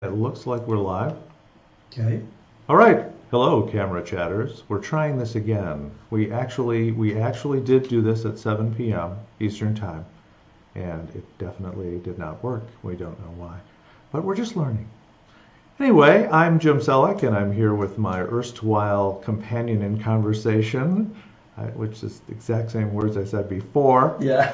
It looks like we're live. Okay. All right. Hello, camera chatters. We're trying this again. We actually did do this at 7 p.m. Eastern Time, and it definitely did not work. We don't know why, but we're just learning. Anyway, I'm Jim Selleck, and I'm here with my erstwhile companion in conversation, which is the exact same words I said before, Yeah.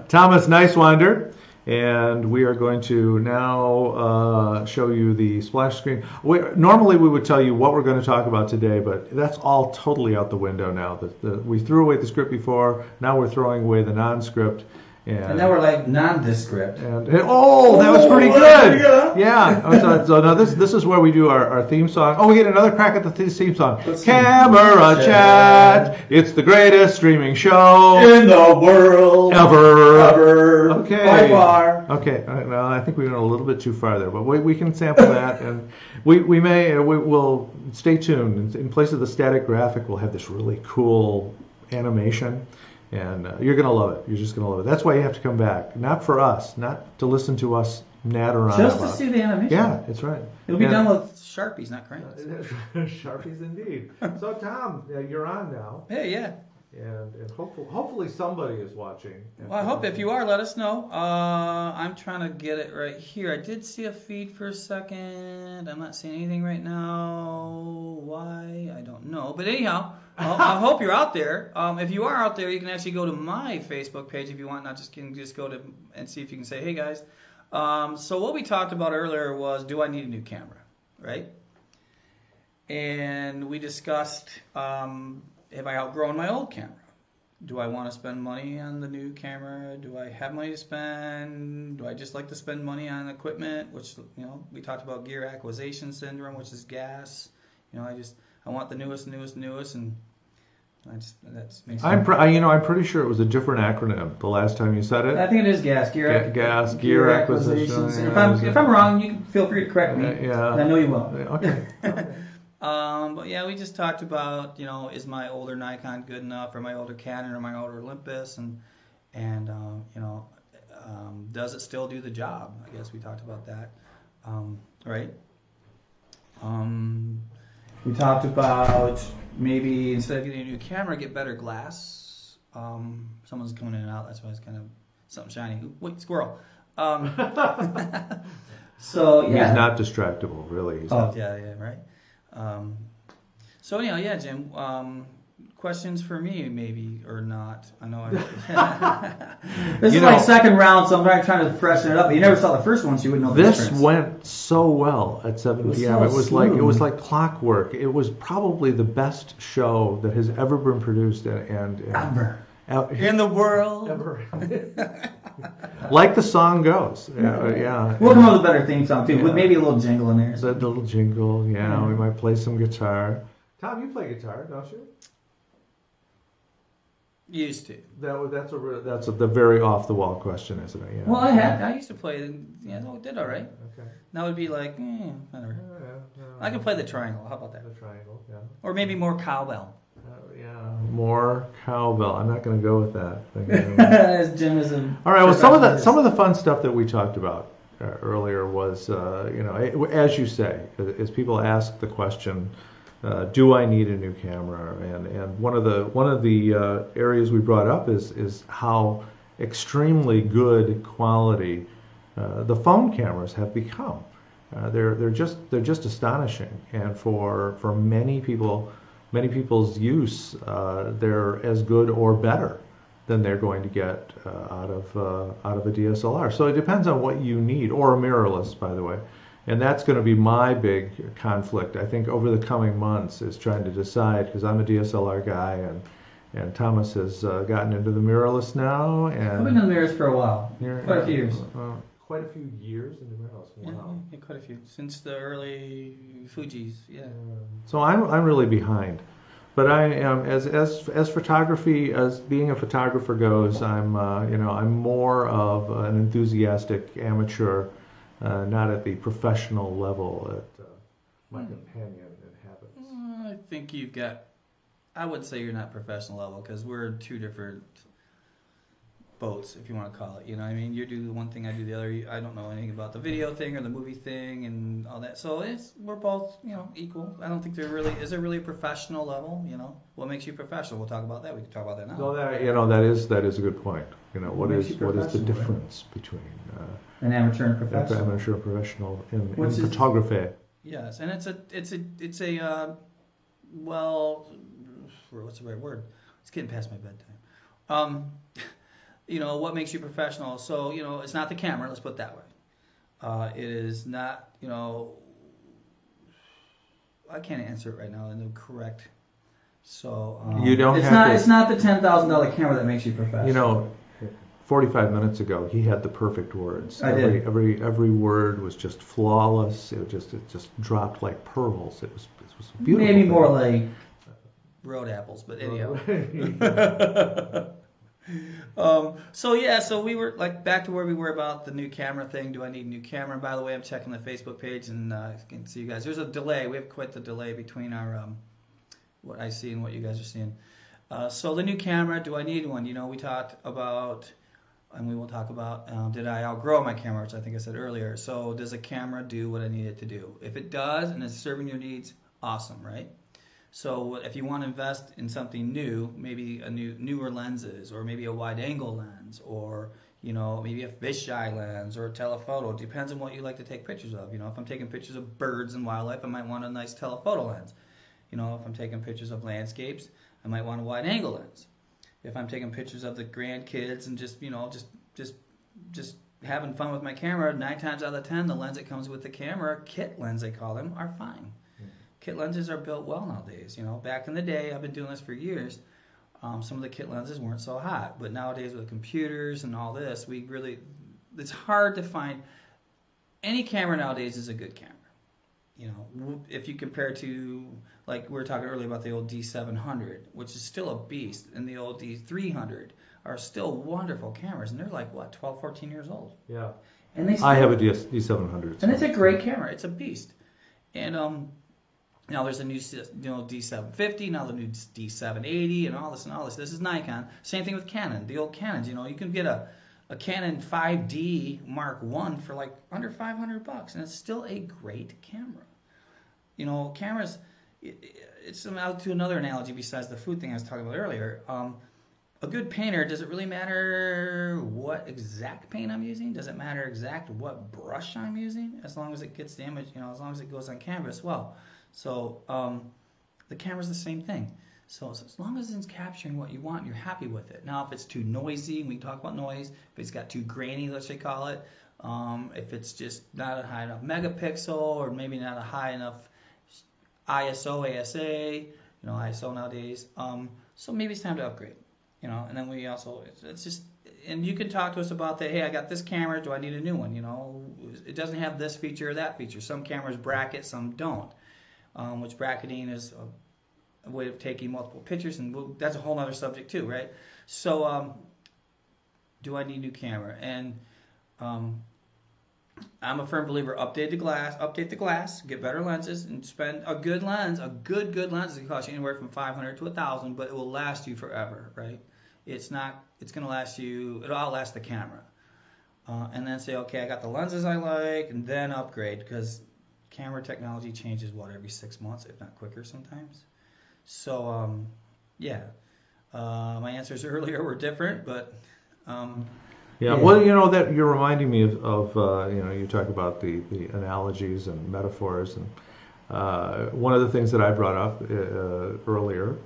Thomas Nicewander. And we are going to now show you the splash screen. Normally we would tell you what we're going to talk about today, but that's all totally out the window now. We threw away the script before, now we're throwing away the non-script. And now we're like nondescript. Oh, that was pretty good. Yeah. So now this is where we do our theme song. Oh, we get another crack at the theme song. Camera Chat. It's the greatest streaming show In the world. ever. Okay. By far. Okay. Well, I think we went a little bit too far there, but we can sample that, and we will stay tuned. In place of the static graphic, we'll have this really cool animation. And you're going to love it. You're just going to love it. That's why you have to come back. Not for us, not to listen to us natter on Just about. to see the animation. Yeah, that's right. It'll be done with Sharpies, not crayons. Sharpies indeed. So Tom, you're on now, Hey, yeah. and hopefully somebody is watching. Well, I hope if you are, let us know. I'm trying to get it right here. I did see a feed for a second. I'm not seeing anything right now. Why? I don't know. But anyhow, I hope you're out there. If you are out there, you can actually go to my Facebook page if you want. Not just can just go to and see if you can say, hey guys. So what we talked about earlier was, do I need a new camera, right? And we discussed, have I outgrown my old camera? Do I want to spend money on the new camera? Do I have money to spend? Do I just like to spend money on equipment? Which, we talked about gear acquisition syndrome, which is gas. I want the newest, and that's makes sense. I'm pretty sure it was a different acronym the last time you said it. I think it is gas. Gear acquisition. If I'm wrong, you can feel free to correct me. Yeah. And I know you will. Okay. But yeah, we just talked about, is my older Nikon good enough, or my older Canon, or my older Olympus, and does it still do the job? I guess we talked about that, right? We talked about maybe instead of getting a new camera, get better glass. Someone's coming in and out, that's why it's kind of something shiny. Wait, squirrel. So yeah, He's not distractible, really. Yeah, right. So anyhow, yeah, Jim. Questions for me, maybe or not. I know. This is like second round, so I'm trying to freshen it up. But you never saw the first one, so you wouldn't know the This difference. went so well at 7 p.m. so It was smooth. like clockwork. It was probably the best show that has ever been produced, and Ever. ever. In the world. Ever. Like the song goes. Yeah. We'll come up with a better theme song too, with maybe a little jingle in there. The little jingle. Yeah, we might play some guitar. Tom, you play guitar, don't you? Used to. That's the very off the wall question, isn't it? Yeah. Well, I used to play. Yeah, no, did all right. Okay. Now it'd be like, whatever. I can play the triangle. How about that? The triangle. Yeah. Or maybe more cowbell. Yeah. More cowbell. I'm not going to go with that. As Jim is a. All right. Well, some of the fun stuff that we talked about earlier was, as you say, as people ask the question, do I need a new camera? And one of the areas we brought up is how extremely good quality the phone cameras have become. They're just astonishing, and for many people's use, they're as good or better than they're going to get out of a DSLR. So it depends on what you need, or a mirrorless, by the way. And that's going to be my big conflict, I think, over the coming months, is trying to decide, because I'm a DSLR guy, and Thomas has gotten into the mirrorless now. And I've been in the mirrors for a while. Quite a few years. Quite a few years in the mirrorless. Wow. Yeah, quite a few. Since the early Fujis, yeah. So I'm really behind. But I am, as photography, as being a photographer goes, I'm more of an enthusiastic amateur, not at the professional level that my companion inhabits. I think you've got. I would say you're not professional level, because we're two different boats, if you want to call it. You know what I mean? You do one thing, I do the other. I don't know anything about the video thing or the movie thing and all that. So we're both, equal. I don't think is there really a professional level, What makes you professional? We'll talk about that. We can talk about that now. No, that is a good point. What is the difference between an amateur and professional? Amateur and professional in photography. Yes, and it's a well, what's the right word? It's getting past my bedtime. What makes you professional? So, it's not the camera, let's put it that way. It is not, I can't answer it right now in the correct. So, it's not the $10,000 camera that makes you professional. 45 minutes ago, he had the perfect words. I did. Every word was just flawless. It just dropped like pearls. It was beautiful. Maybe more like road apples, but anyhow. So we were like back to where we were about the new camera thing. Do I need a new camera? By the way, I'm checking the Facebook page and I can see you guys. There's a delay. We have quite the delay between our what I see and what you guys are seeing. So the new camera, do I need one? We talked about, and we will talk about, did I outgrow my camera, which I think I said earlier. So does a camera do what I need it to do? If it does and it's serving your needs, awesome, right? So if you want to invest in something new, maybe newer lenses, or maybe a wide-angle lens, or maybe a fisheye lens, or a telephoto. It depends on what you like to take pictures of. If I'm taking pictures of birds and wildlife, I might want a nice telephoto lens. If I'm taking pictures of landscapes, I might want a wide-angle lens. If I'm taking pictures of the grandkids and just having fun with my camera, 9 times out of 10, the lens that comes with the camera, kit lens they call them, are fine. Kit lenses are built well nowadays. Back in the day, I've been doing this for years. Some of the kit lenses weren't so hot, but nowadays with computers and all this, it's hard to find. Any camera nowadays is a good camera. If you compare to, like we were talking earlier about the old D700, which is still a beast, and the old D300 are still wonderful cameras, and they're like, 12, 14 years old. Yeah. And I have a D700. And it's a great camera. It's a beast. And now there's a new D750, now the new D780, and all this. This is Nikon. Same thing with Canon. The old Canons. You can get a Canon 5D Mark I for like under $500, and it's still a great camera. Cameras. It's out to another analogy besides the food thing I was talking about earlier. A good painter, does it really matter what exact paint I'm using? Does it matter exact what brush I'm using? As long as it gets the image, as long as it goes on canvas well. So the camera's the same thing. So as long as it's capturing what you want, you're happy with it. Now, if it's too noisy, we talk about noise. If it's got too grainy, let's say call it. If it's just not a high enough megapixel, or maybe not a high enough ISO, ASA, ISO nowadays. So maybe it's time to upgrade. And then we also, it's just, and you can talk to us about that. Hey, I got this camera. Do I need a new one? It doesn't have this feature or that feature. Some cameras bracket, some don't. Which bracketing is a way of taking multiple pictures, and that's a whole other subject too, right? So, do I need a new camera? And I'm a firm believer: update the glass, get better lenses, and spend a good lens. A good lens is going to cost you anywhere from $500 to $1,000, but it will last you forever, right? It's going to last you. It'll outlast the camera. And then say, okay, I got the lenses I like, and then upgrade, because camera technology changes every 6 months, if not quicker sometimes. So my answers earlier were different, but well, that you're reminding me of you talk about the analogies and metaphors, and one of the things that I brought up earlier.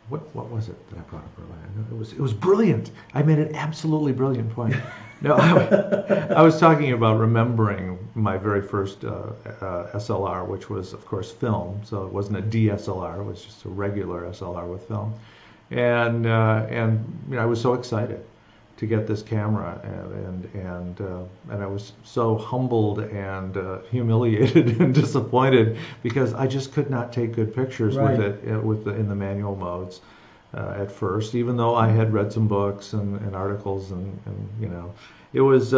What was it that I brought up earlier? It was brilliant. I made an absolutely brilliant point. No, I was talking about remembering my very first SLR, which was, of course, film. So it wasn't a DSLR; it was just a regular SLR with film. And I was so excited to get this camera, and I was so humbled and humiliated and disappointed because I just could not take good pictures with it in the manual modes at first, even though I had read some books and articles and it was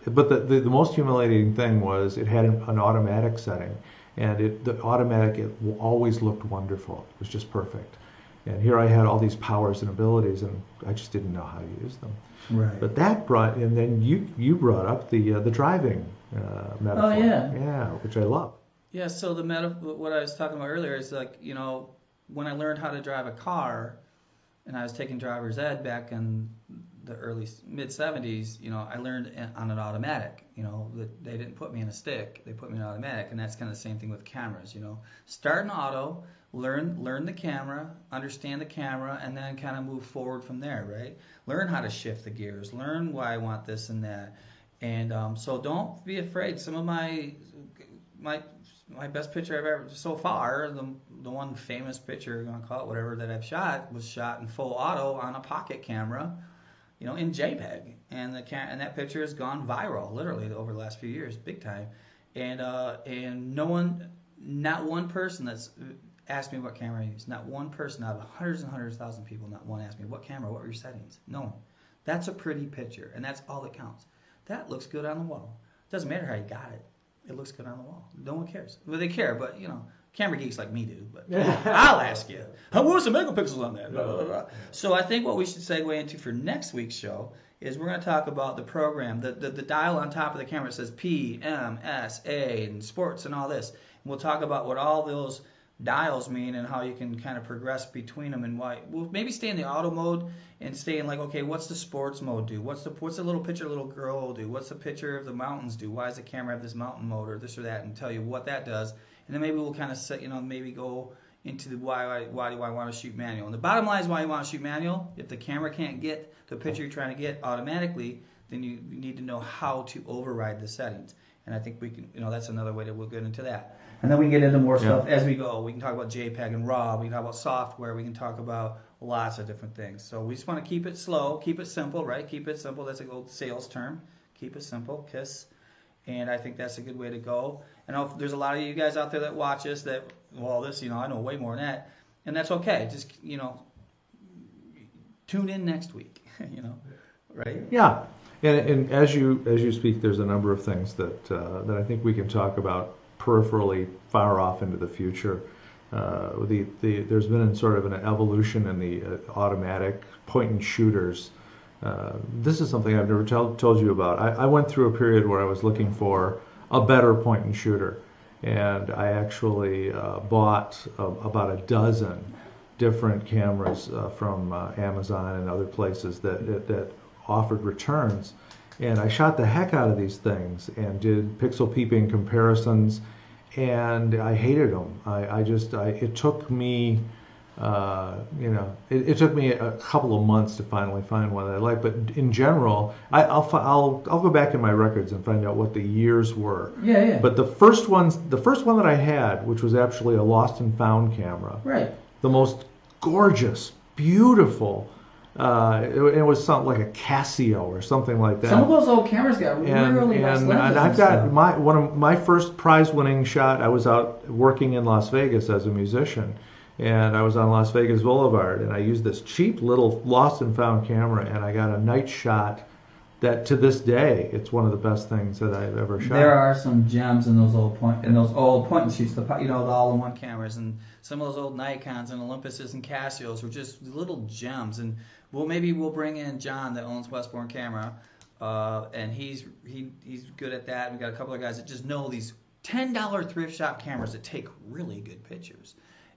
but the most humiliating thing was it had an automatic setting, and it always looked wonderful. It was just perfect. And here I had all these powers and abilities, and I just didn't know how to use them. Right. But that brought, and then you brought up the driving metaphor. Oh, yeah. Yeah, which I love. Yeah, so what I was talking about earlier is like, you know, when I learned how to drive a car, and I was taking driver's ed back in the mid 70s, you know, I learned on an automatic. You know, they didn't put me in a stick; they put me in automatic, and that's kind of the same thing with cameras. You know, start in auto, learn the camera, understand the camera, and then kind of move forward from there. Right? Learn how to shift the gears. Learn why I want this and that, and so don't be afraid. Some of my best picture I've ever so far, the one famous picture, you're gonna call it whatever, that I've shot was shot in full auto on a pocket camera, you know, in JPEG, and that picture has gone viral literally over the last few years, big time, and not one person that's asked me what camera I use, not one person out of hundreds and hundreds of thousands of people, not one asked me what camera, what were your settings, no one. That's a pretty picture, and that's all that counts. That looks good on the wall. Doesn't matter how you got it. It looks good on the wall. No one cares. Well, they care, but, you know, camera geeks like me do. But I'll ask you, what was the megapixels on that? Blah, blah, blah. So I think what we should segue into for next week's show is we're going to talk about the program, the dial on top of the camera says P, M, S, A, and sports and all this. And we'll talk about what all those dials mean and how you can kind of progress between them and why. We'll maybe stay in the auto mode and stay in like, okay, what's the sports mode do? What's the little picture of a little girl do? What's the picture of the mountains do? Why does the camera have this mountain mode or this or that, and tell you what that does. And then maybe we'll kind of set, you know, maybe go into the why do I want to shoot manual. And the bottom line is why you want to shoot manual. If the camera can't get the picture you're trying to get automatically, then you need to know how to override the settings. And I think we can, you know, that's another way that we'll get into that. And then we can get into more stuff as we go. We can talk about JPEG and RAW. We can talk about software. We can talk about lots of different things. So we just want to keep it slow, keep it simple, right? Keep it simple. That's a old sales term. Keep it simple, KISS. And I think that's a good way to go. I know there's a lot of you guys out there that watch us that, well, this, you know, I know way more than that. And that's okay. Just, you know, tune in next week, you know, right? Yeah. And as you speak, there's a number of things that I think we can talk about peripherally far off into the future. There's been sort of an evolution in the automatic point and shooters. This is something I've never told you about. I went through a period where I was looking for a better point and shooter, and I actually bought about a dozen different cameras from Amazon and other places that offered returns, and I shot the heck out of these things and did pixel peeping comparisons, and I hated them. It took me it took me a couple of months to finally find one that I like, but in general, I'll go back in my records and find out what the years were. Yeah. But the first one that I had, which was actually a lost and found camera, right, the most gorgeous, beautiful. It was something like a Casio or something like that. Some of those old cameras got really nice lenses. And I've got one of my first prize-winning shot. I was out working in Las Vegas as a musician, and I was on Las Vegas Boulevard, and I used this cheap little lost and found camera, and I got a night shot that to this day, it's one of the best things that I've ever shot. There are some gems in those old point and shoots, the all-in-one cameras, and some of those old Nikons and Olympuses and Casios were just little gems. And maybe we'll bring in John that owns Westbourne Camera, and he's good at that. We got a couple of guys that just know these $10 thrift shop cameras that take really good pictures.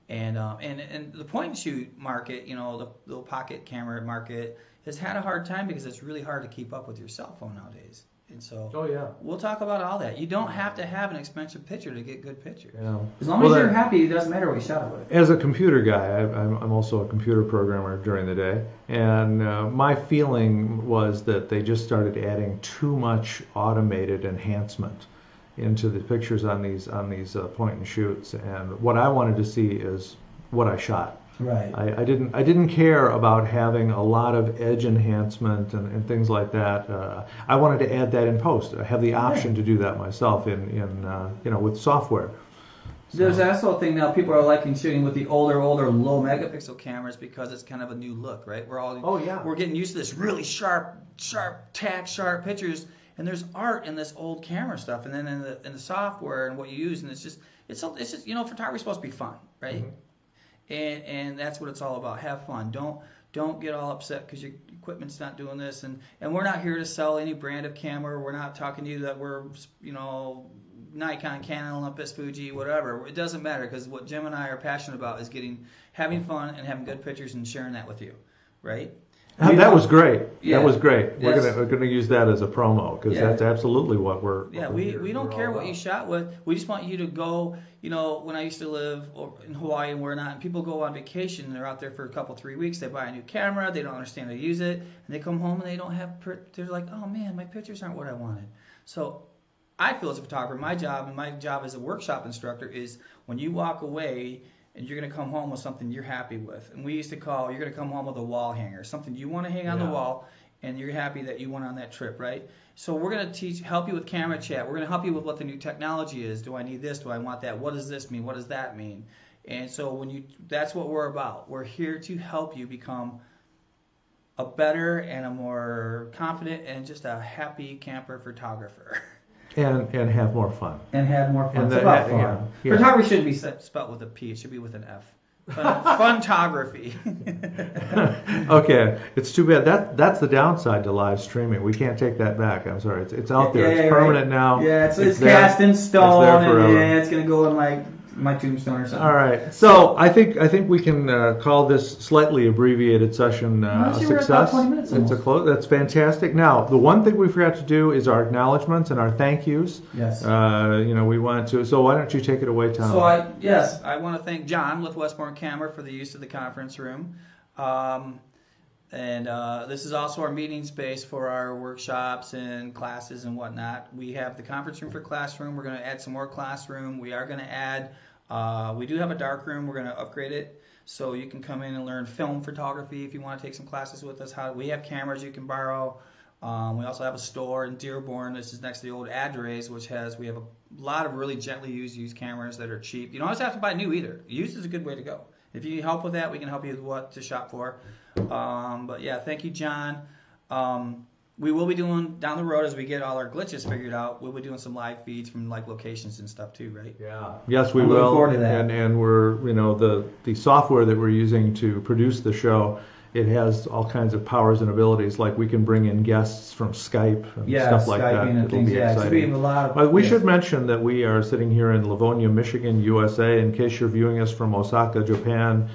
And the point and shoot market, you know, the little pocket camera market has had a hard time because it's really hard to keep up with your cell phone nowadays. And so we'll talk about all that. You don't have to have an expensive picture to get good pictures. Yeah. As long as you're happy, it doesn't matter what you shot it with. As a computer guy, I'm also a computer programmer during the day, and my feeling was that they just started adding too much automated enhancement into the pictures on these point and shoots, and what I wanted to see is what I shot. Right. I didn't care about having a lot of edge enhancement and things like that. I wanted to add that in post. I have the option to do that myself in with software. So. There's also a thing now. People are liking shooting with the older low megapixel cameras because it's kind of a new look, right? We're getting used to this really sharp pictures. And there's art in this old camera stuff, and then in the software and what you use, and it's just photography's supposed to be fun, right? Mm-hmm. and that's what it's all about. Have fun. Don't get all upset because your equipment's not doing this. And we're not here to sell any brand of camera. We're not talking to you that we're, Nikon, Canon, Olympus, Fuji, whatever. It doesn't matter, because what Jim and I are passionate about is having fun and having good pictures and sharing that with you, right? That was great. Yeah. That was great. Yes. We're gonna use that as a promo, because that's absolutely what we're. Yeah, what we don't care what about. you shot with. We just want you to go. When I used to live in Hawaii and where not, and people go on vacation and they're out there for a couple, 3 weeks. They buy a new camera. They don't understand how to use it, and they come home and they don't have. They're like, oh man, my pictures aren't what I wanted. So I feel as a photographer, my job as a workshop instructor is when you walk away and you're going to come home with something you're happy with. And we used to call, you're going to come home with a wall hanger, something you want to hang on the wall, and you're happy that you went on that trip, right? So we're going to help you with camera chat. We're going to help you with what the new technology is. Do I need this? Do I want that? What does this mean? What does that mean? And so that's what we're about. We're here to help you become a better and a more confident and just a happy camper photographer. And have more fun. And have more fun. And It's about fun. yeah. Photography shouldn't be spelled with a P. It should be with an F. Funtography. Okay, it's too bad. That's the downside to live streaming. We can't take that back. I'm sorry. It's out there. It's permanent now. Yeah, it's there. cast in stone, It's there forever. and it's gonna go in my tombstone or something. All right. So I think we can call this slightly abbreviated session a Actually, we're at about success. 20 minutes It's a close. That's fantastic. Now, the one thing we forgot to do is our acknowledgments and our thank yous. Yes. We wanted to. So why don't you take it away, Tom? So I want to thank John with Westbourne Camera for the use of the conference room. And this is also our meeting space for our workshops and classes and whatnot. We have the conference room for classroom. We're going to add some more classroom. We are going to add, we do have a dark room. We're going to upgrade it so you can come in and learn film photography if you want to take some classes with us. We have cameras you can borrow. We also have a store in Dearborn. This is next to the old Adres, we have a lot of really gently used cameras that are cheap. You don't always have to buy new either. Used is a good way to go. If you need help with that, we can help you with what to shop for. But yeah, thank you, John. We will be doing down the road as we get all our glitches figured out. We'll be doing some live feeds from locations and stuff too, right? Yeah. Yes, we I'm will. looking forward to that. And we're the software that we're using to produce the show. It has all kinds of powers and abilities, like we can bring in guests from Skype and stuff like that. Skyping and It'll things. be Yeah, exciting. so we have a lot of. But we should mention that we are sitting here in Livonia, Michigan, USA. In case you're viewing us from Osaka, Japan,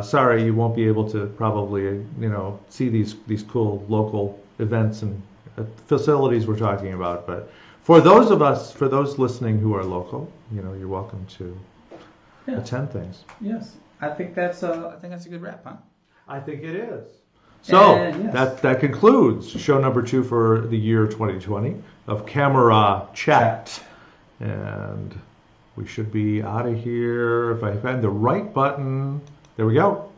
sorry, you won't be able to probably see these cool local events and facilities we're talking about. But for those listening who are local, you're welcome to attend things. Yes, I think that's a good wrap, huh? I think it is. So yes. that concludes show number 2 for the year 2020 of Camera Chat. And we should be out of here. If I find the right button, there we go.